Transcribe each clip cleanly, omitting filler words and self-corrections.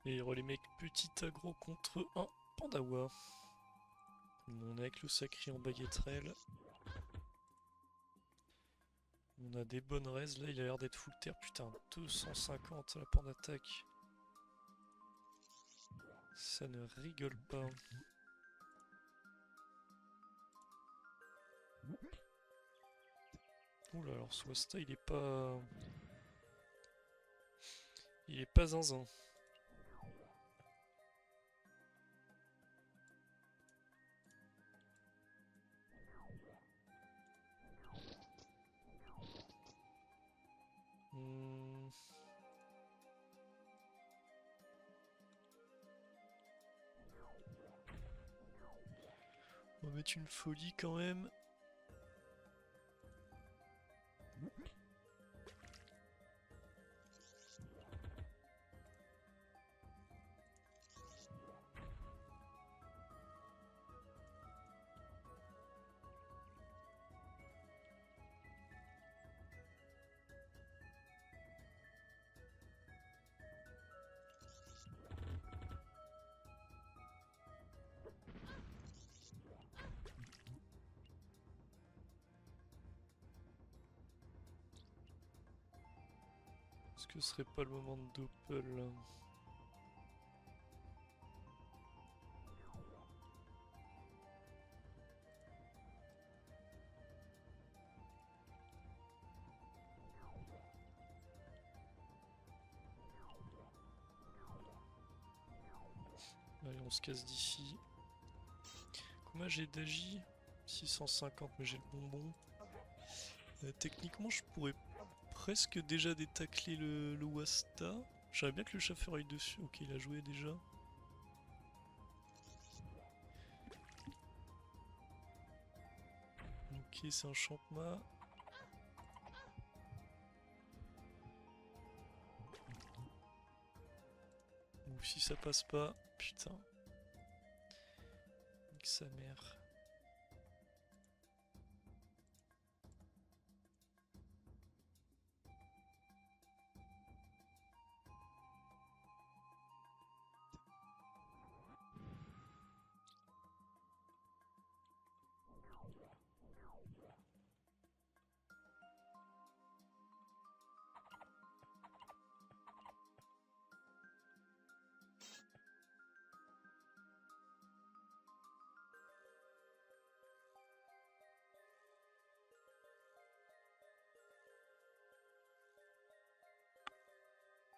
Et il y aura les mecs petit aggro contre un Pandawa. On est avec le sacré en baguetterelle. On a des bonnes raises. Là, il a l'air d'être full terre. Putain, 250 la part d'attaque. Ça ne rigole pas. Oula, alors Swasta, il est pas... Il est pas zinzin. Hmm. On va mettre une folie quand même. Est-ce que ce serait pas le moment de doppel là? Allez, on se casse d'ici. Combien j'ai d'agi? 650, mais j'ai le bonbon. Techniquement, je pourrais presque déjà détacler le Wasta. J'aimerais bien que le chauffeur aille dessus. Ok, il a joué déjà. Ok, c'est un champma. Ou si ça passe pas, putain. Nique sa mère.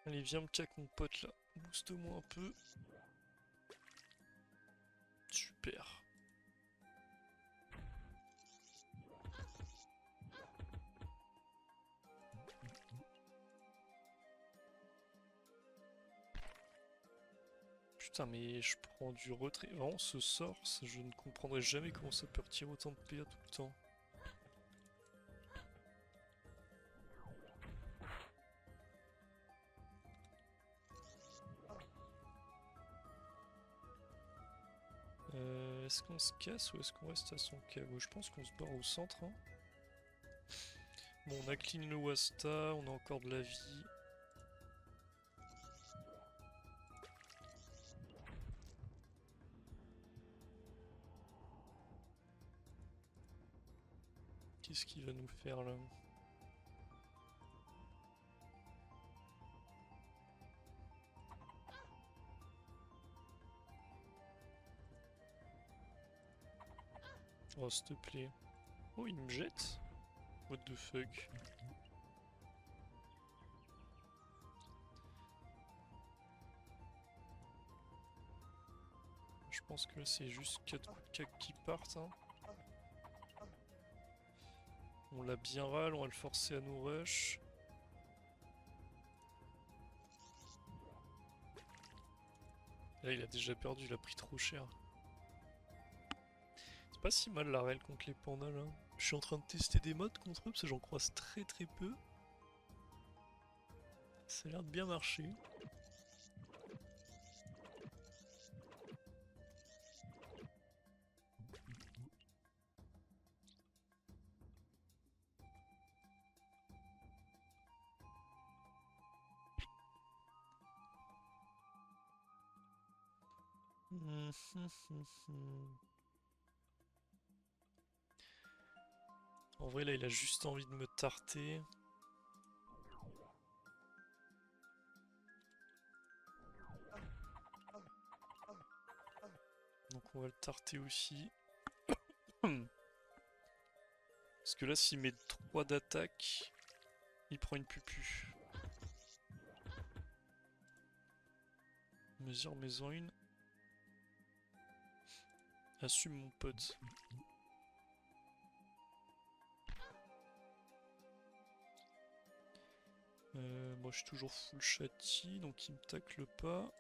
Allez, viens me cac mon pote là. Booste-moi un peu. Super. Putain, mais je prends du retrait. Vraiment, ce sort, je ne comprendrai jamais comment ça peut retirer autant de PA tout le temps. Est-ce qu'on se casse ou est-ce qu'on reste à son caveau? Je pense qu'on se barre au centre. Hein. Bon, on a clean le Wasta, on a encore de la vie. Qu'est-ce qu'il va nous faire là? Oh, s'il te plaît. Oh, il me jette? What the fuck? Je pense que là, c'est juste 4 coups de cac qui partent. Hein. On l'a bien râle, on va le forcer à nous rush. Là, il a déjà perdu, il a pris trop cher. C'est pas si mal la règle contre les pandas là. Je suis en train de tester des modes contre eux parce que j'en croise très très peu. Ça a l'air de bien marcher. En vrai, là, il a juste envie de me tarter. Donc on va le tarter aussi. Parce que là, s'il met 3 d'attaque, il prend une pupu. Mesure maison 1. Assume mon pote. Moi je suis toujours full châti, donc il me tacle pas.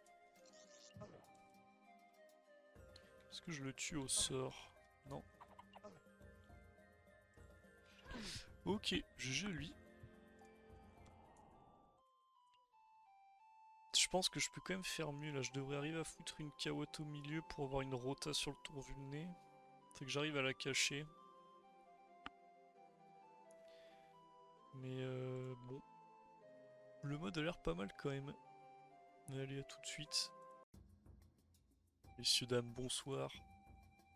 Est-ce que je le tue au sort? Non. Ok, GG lui. Je pense que je peux quand même faire mieux là, je devrais arriver à foutre une carotte au milieu pour avoir une rota sur le tour vu le nez. Faut que j'arrive à la cacher. Mais bon. Le mode a l'air pas mal quand même. Allez, à tout de suite. Messieurs, dames, bonsoir.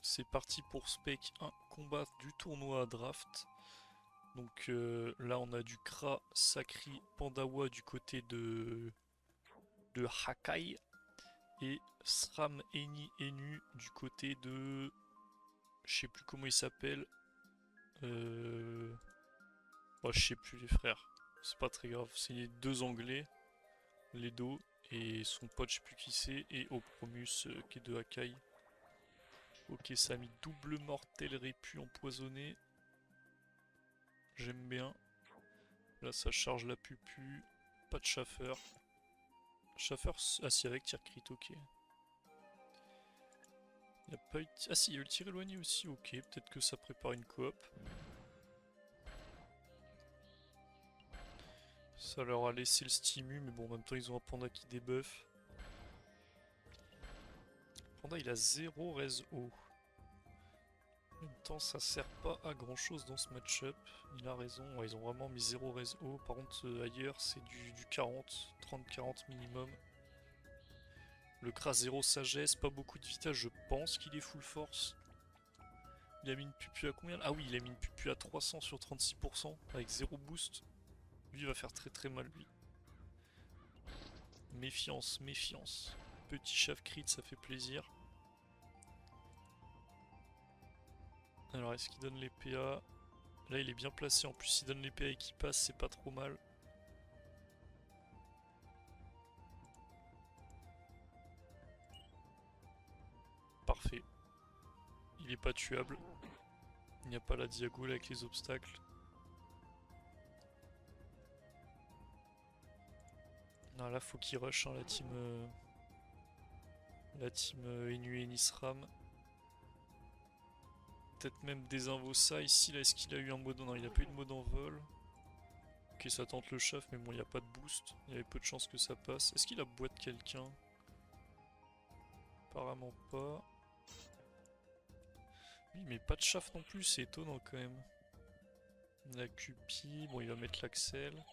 C'est parti pour Spec 1, combat du tournoi draft. Donc là on a du Kra, Sakri, Pandawa du côté de Hakai. Et Sram Eni Enu du côté de... Je sais plus comment il s'appelle. Oh, je sais plus les frères. C'est pas très grave. C'est les deux anglais. Ledo et son pote je sais plus qui c'est. Et Opromus qui est de Hakai. Ok, ça a mis double mortel répu empoisonné. J'aime bien. Là ça charge la pupu. Pas de Schaffer. Schaffer, ah si avec tir crit, ok. Il a pas eu... Ah si, il y a eu le tir éloigné aussi, ok. Peut-être que ça prépare une coop. Ça leur a laissé le stimu, mais bon, en même temps, ils ont un panda qui débuff. Panda, il a 0 res haut. En même temps, ça sert pas à grand chose dans ce match-up. Il a raison, ouais, ils ont vraiment mis 0 res haut. Par contre, ailleurs, c'est du 40, 30-40 minimum. Le Kra 0 sagesse, pas beaucoup de vitesse, je pense qu'il est full force. Il a mis une pupu à combien? Ah oui, il a mis une pupu à 300 sur 36% avec 0 boost. Lui, il va faire très très mal, lui. Méfiance, méfiance. Petit chaff crit, ça fait plaisir. Alors, est-ce qu'il donne les PA? Là, il est bien placé. En plus, s'il donne les PA et qu'il passe, c'est pas trop mal. Parfait. Il est pas tuable. Il n'y a pas la diagonale avec les obstacles. Non, là, faut qu'il rush, hein, la team... Enu et Nisram. Peut-être même désinvo ça ici. Là, est-ce qu'il a eu un mode... Non, il a pas eu de mode en vol. Ok, ça tente le chaff, mais bon, il n'y a pas de boost. Il y avait peu de chances que ça passe. Est-ce qu'il a boîte quelqu'un? Apparemment pas. Oui, mais pas de chaff non plus, c'est étonnant quand même. La Cupi, bon, il va mettre l'Axel.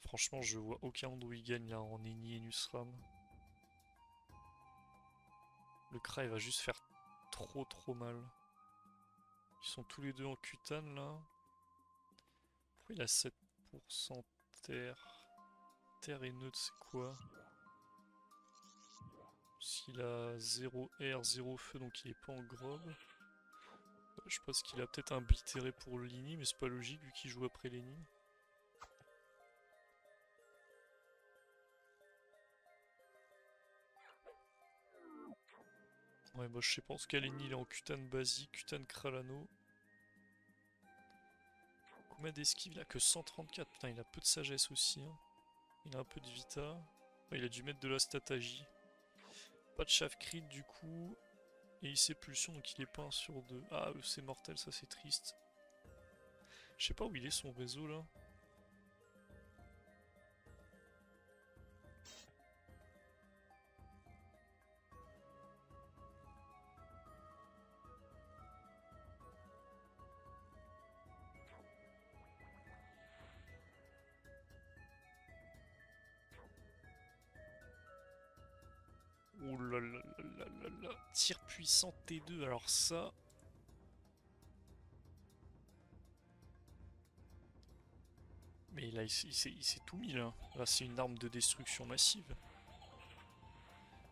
Franchement, je vois aucun monde où il gagne là en Eni et Nusram. Le Kra, il va juste faire trop mal. Ils sont tous les deux en cutane là. Pourquoi il a 7% terre? Terre et neutre, c'est quoi? S'il a 0 air, 0 feu, donc il est pas en grob. Je pense qu'il a peut-être un bitéré pour Lini, mais c'est pas logique vu qu'il joue après Lini. Ouais, moi je sais pas, en tout cas Lini il est en cutane basique, cutane Kralano. Combien d'esquive il a que 134? Putain, il a peu de sagesse aussi. Hein. Il a un peu de vita. Ouais, il a dû mettre de la statagie. Pas de chaff crit du coup. Et il sait pulsion donc il est pas 1 sur 2. Ah, c'est mortel, ça c'est triste. Je sais pas où il est son réseau là. Oh là là là là là là. Tir puissant T2, alors ça... Mais là, il s'est tout mis là. Là, c'est une arme de destruction massive.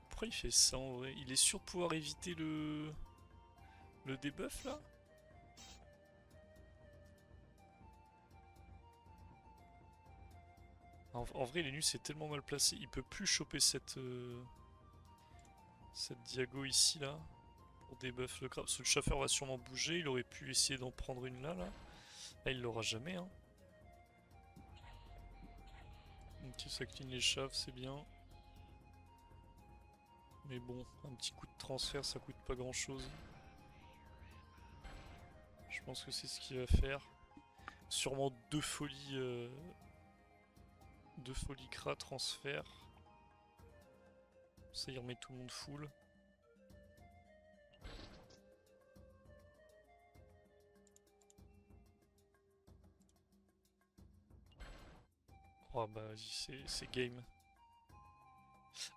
Pourquoi il fait ça en vrai? Il est sûr de pouvoir éviter le debuff là? En vrai, Lenus est tellement mal placé, il peut plus choper cette diago ici là pour debuff le crabe. Parce que le chauffeur va sûrement bouger, il aurait pu essayer d'en prendre une là. Là, il l'aura jamais. Hein. Ok, ça clean les chaves, c'est bien. Mais bon, un petit coup de transfert, ça coûte pas grand chose. Je pense que c'est ce qu'il va faire. Sûrement deux folies cra transfert. Ça y remet tout le monde full. Oh bah vas-y, c'est game.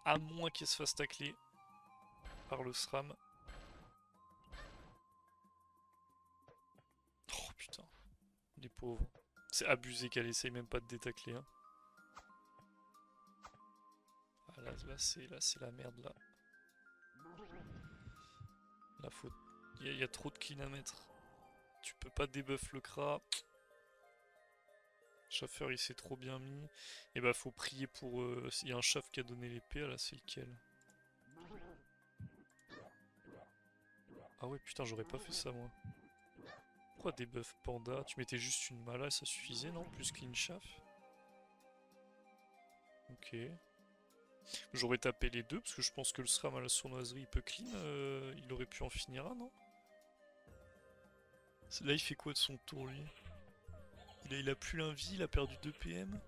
À moins qu'elle se fasse tacler par le SRAM. Oh putain, les pauvres. C'est abusé qu'elle essaye même pas de détacler. Hein. Ah, là c'est la merde là. Là faut... Il y a trop de clean à mettre. Tu peux pas debuff le cra. Chauffeur il s'est trop bien mis. Et bah faut prier pour... Il y a un chef qui a donné l'épée, là c'est lequel? Ah ouais putain j'aurais pas fait ça moi. Pourquoi debuff panda? Tu mettais juste une mala et ça suffisait non? Plus clean chaff. Ok. J'aurais tapé les deux parce que je pense que le SRAM à la sournoiserie il peut clean. Il aurait pu en finir un non? Là il fait quoi de son tour lui? Il a plus l'invie, il a perdu 2 PM.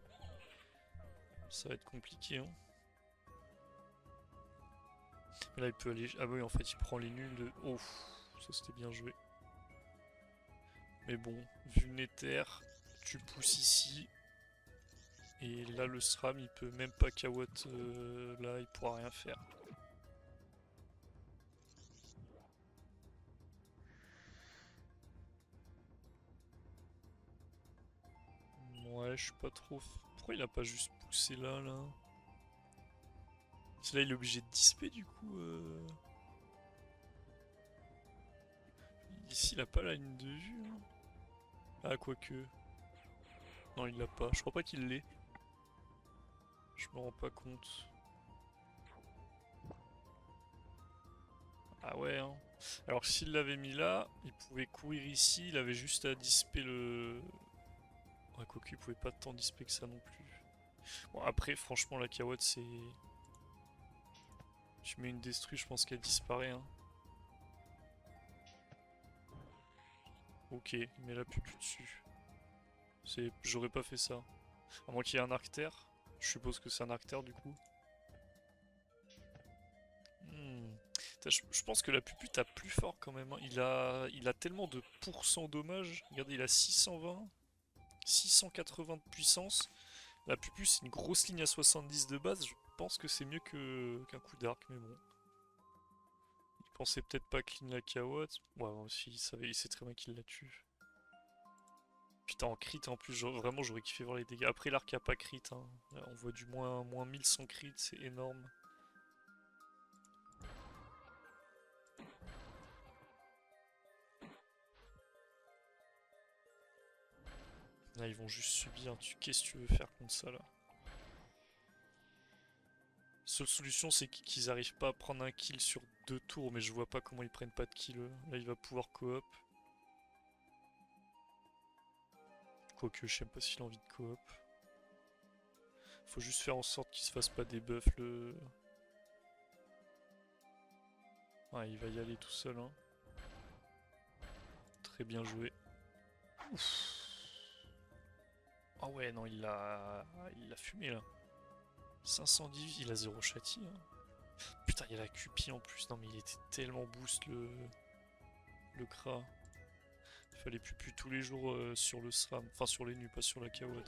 Ça va être compliqué hein. Mais là il peut aller... Ah bah oui en fait il prend les nuls de... Oh, ça c'était bien joué. Mais bon, vu le nether, tu pousses ici. Et là le SRAM il peut même pas KO là, il pourra rien faire. Ouais, je suis pas trop... Pourquoi il a pas juste poussé là, là? Parce que là il est obligé de disper du coup. Ici il a pas la ligne de vue. Hein. Ah quoique. Non il l'a pas, je crois pas qu'il l'ait. Je me rends pas compte. Ah ouais hein. Alors s'il l'avait mis là, il pouvait courir ici, il avait juste à disper le... Ouais quoique il pouvait pas tant disper que ça non plus. Bon après franchement la Kawad c'est... Tu mets une destru, je pense qu'elle disparaît hein. Ok, il met la pupu dessus. J'aurais pas fait ça. À moins qu'il y ait un arctère. Je suppose que c'est un arctère du coup. Hmm. Je pense que la pupu tape plus fort quand même. Hein. Il a tellement de pourcents dommages. Regardez, il a 620, 680 de puissance. La pupu c'est une grosse ligne à 70 de base. Je pense que c'est mieux qu'un coup d'arc, mais bon. Il pensait peut-être pas clean la Kawat. Ouais, aussi, il sait très bien qu'il la tue. Putain, en crit en plus, vraiment j'aurais kiffé voir les dégâts. Après l'arc a pas crit, hein. Là, on voit du moins 1000 sans crit, c'est énorme. Là ils vont juste subir, qu'est-ce que tu veux faire contre ça là? Seule solution c'est qu'ils arrivent pas à prendre un kill sur 2 tours, mais je vois pas comment ils prennent pas de kill. Là il va pouvoir coop. Quoique je sais pas s'il a envie de coop. Faut juste faire en sorte qu'il se fasse pas des buffs le... Ouais, il va y aller tout seul. Hein. Très bien joué. Ouf. Ah ouais, non, il l'a fumé là. 510, il a 0 châti. Hein. Putain, il y a la Cupi en plus. Non, mais il était tellement boost le Kra. Il fallait pupu tous les jours sur le SRAM. Enfin, sur les nus, pas sur la Kawat.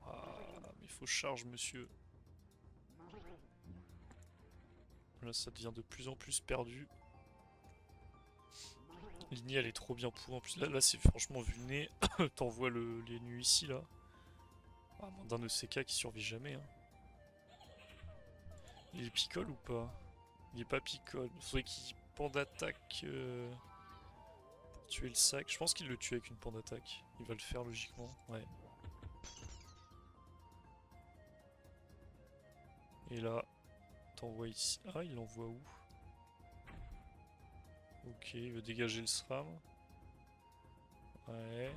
Ah, mais charge, monsieur. Là, ça devient de plus en plus perdu. L'INI, elle est trop bien pour en plus. Là c'est franchement vu le nez. T'envoies les nus ici, là. Ah, moins d'un ECK qui survit jamais. Hein. Il est picole ou pas? Il est pas picole. Il faudrait qu'il pende attaque pour tuer le sac. Je pense qu'il le tue avec une pende attaque. Il va le faire logiquement. Ouais. Et là, t'envoies ici. Ah, il l'envoie où? Ok, il veut dégager le SRAM. Ouais.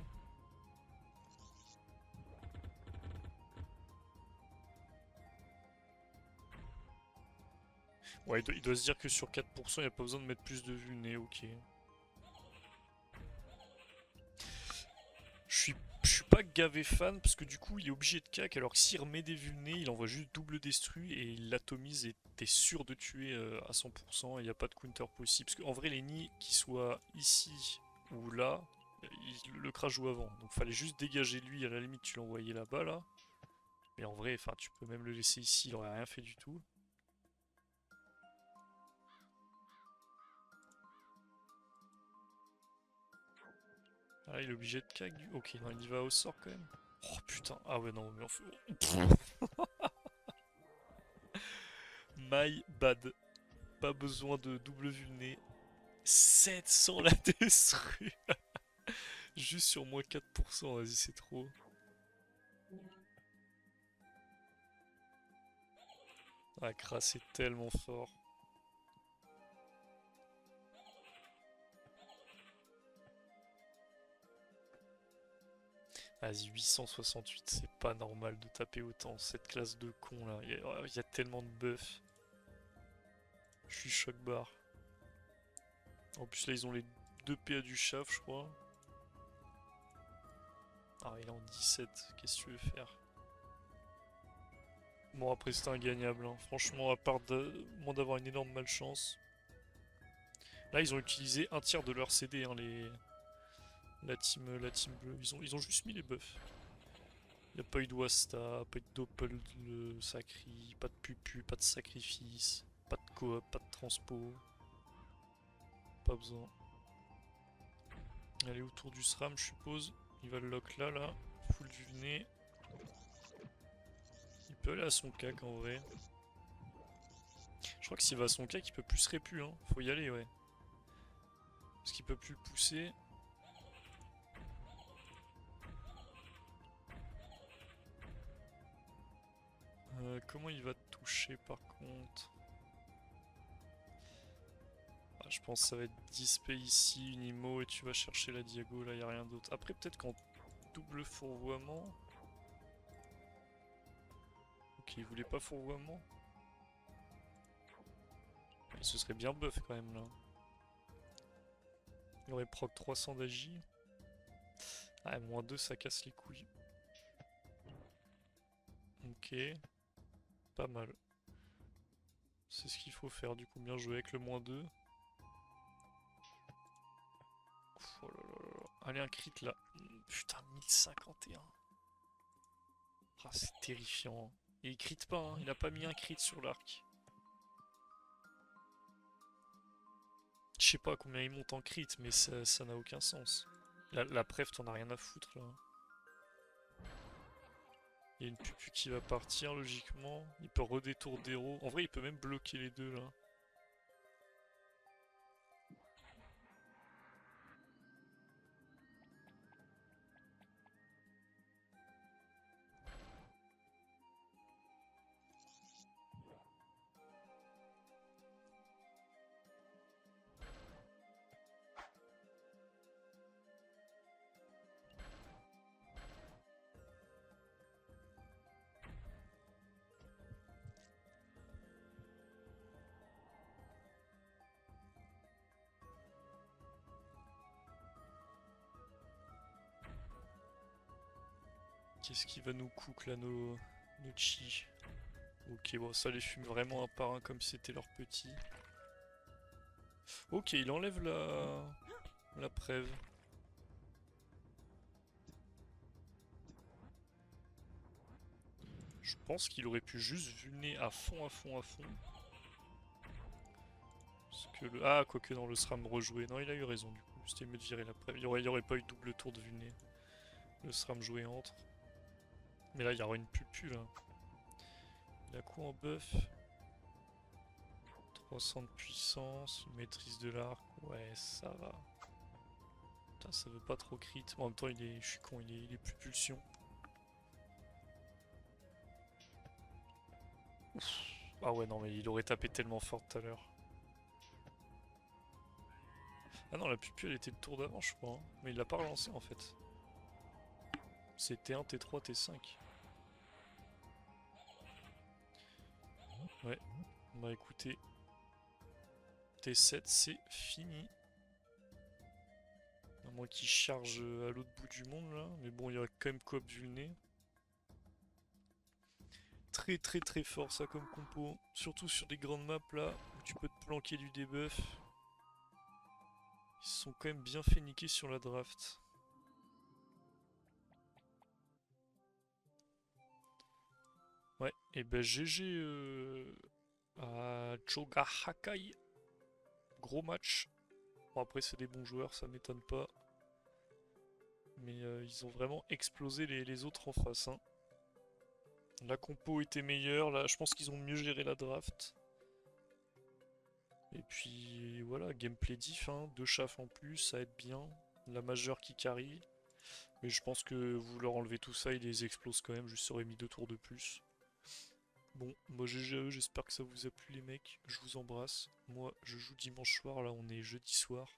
Ouais, il doit se dire que sur 4%, il n'y a pas besoin de mettre plus de vulné, ok. Je suis pas gavé fan parce que du coup il est obligé de cac alors que s'il remet des vulnés il envoie juste double destru et il l'atomise et t'es sûr de tuer à 100% et il n'y a pas de counter possible. Parce qu'en vrai les nids qui soient ici ou là, le crash joue avant. Donc fallait juste dégager lui, à la limite tu l'envoyais là-bas là. Mais en vrai enfin tu peux même le laisser ici, il aurait rien fait du tout. Ah il est obligé de cac du... Ok non il y va au sort quand même. Oh putain, ah ouais non mais en fait... My bad. Pas besoin de double vulné. 700 la destru. Juste sur moins 4%, vas-y c'est trop. Ah Kra c'est tellement fort. Vas-y 868, c'est pas normal de taper autant cette classe de con là. Il y a tellement de buffs. Je suis choc barre. En plus là ils ont les 2 PA du chaf je crois. Ah il est en 17, qu'est-ce que tu veux faire? Bon après c'était ingagnable, hein. Franchement à part moins d'avoir une énorme malchance. Là ils ont utilisé un tiers de leur CD, hein, la team bleue. Ils ont juste mis les buffs. Il n'y a pas eu de Wasta, pas eu de Doppel Sacri, pas de Pupu, pas de sacrifice, pas de coop, pas de transpo. Pas besoin. Allez autour du SRAM je suppose. Il va le lock là, full vulné. Il peut aller à son cac en vrai. Je crois que s'il va à son cac il peut plus se répu, hein. Faut y aller ouais. Parce qu'il peut plus le pousser. Comment il va toucher par contre? Ah, je pense que ça va être Dispé ici, une IMO et tu vas chercher la Diago, là y a rien d'autre. Après peut-être qu'en double fourvoiement... Ok, il voulait pas fourvoiement. Il se serait bien buff quand même là. Il aurait proc 300 d'agi. Ah, moins 2 ça casse les couilles. Ok. Pas mal. C'est ce qu'il faut faire du coup, bien joué avec le moins 2. Oh là là là. Allez un crit là. Putain 1051. Ah, c'est terrifiant. Et il crit pas, hein. Il a pas mis un crit sur l'arc. Je sais pas combien il monte en crit, mais ça n'a aucun sens. La preuve, t'en as rien à foutre là. Il y a une pupu qui va partir logiquement. Il peut redétour d'héros. En vrai, il peut même bloquer les deux là. Qu'est-ce qui va nous cook là, nos chi? Ok, bon, ça les fume vraiment un par un comme si c'était leur petit. Ok, il enlève la preuve. Je pense qu'il aurait pu juste vulner à fond, à fond, à fond. Parce que le... Ah, quoique dans le SRAM rejoué. Non, il a eu raison du coup. C'était mieux de virer l'après. Il y aurait pas eu double tour de vulné. Le SRAM joué entre. Mais là, il y aura une pupu là. Il a quoi en buff? 300 de puissance, une maîtrise de l'arc. Ouais, ça va. Putain, ça veut pas trop crit. En même temps, je suis con, il est plus pulsion. Ah ouais, non, mais il aurait tapé tellement fort tout à l'heure. Ah non, la pupu, elle était le tour d'avant, je crois, hein. Mais il l'a pas relancé en fait. C'est T1, T3, T5. Ouais, bah écoutez, T7, c'est fini. À moins qu'il charge à l'autre bout du monde là. Mais bon, il y a quand même coop vulné. Très très très fort ça comme compo. Surtout sur des grandes maps là, où tu peux te planquer du debuff. Ils se sont quand même bien fait niquer sur la draft. Ouais, et ben GG à Choga Hakai. Gros match. Bon après c'est des bons joueurs, ça m'étonne pas. Mais ils ont vraiment explosé les autres en face, hein. La compo était meilleure, là je pense qu'ils ont mieux géré la draft. Et puis voilà, gameplay diff, hein, 2 chafs en plus, ça aide bien. La majeure qui carry. Mais je pense que vous leur enlevez tout ça, ils les explosent quand même, je serais mis 2 tours de plus. Bon, moi GG à eux, j'espère que ça vous a plu les mecs, je vous embrasse. Moi je joue dimanche soir, là on est jeudi soir.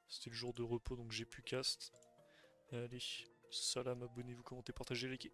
C'était le jour de repos donc j'ai pu cast. Allez, salam, abonnez-vous, commentez, partagez, likez.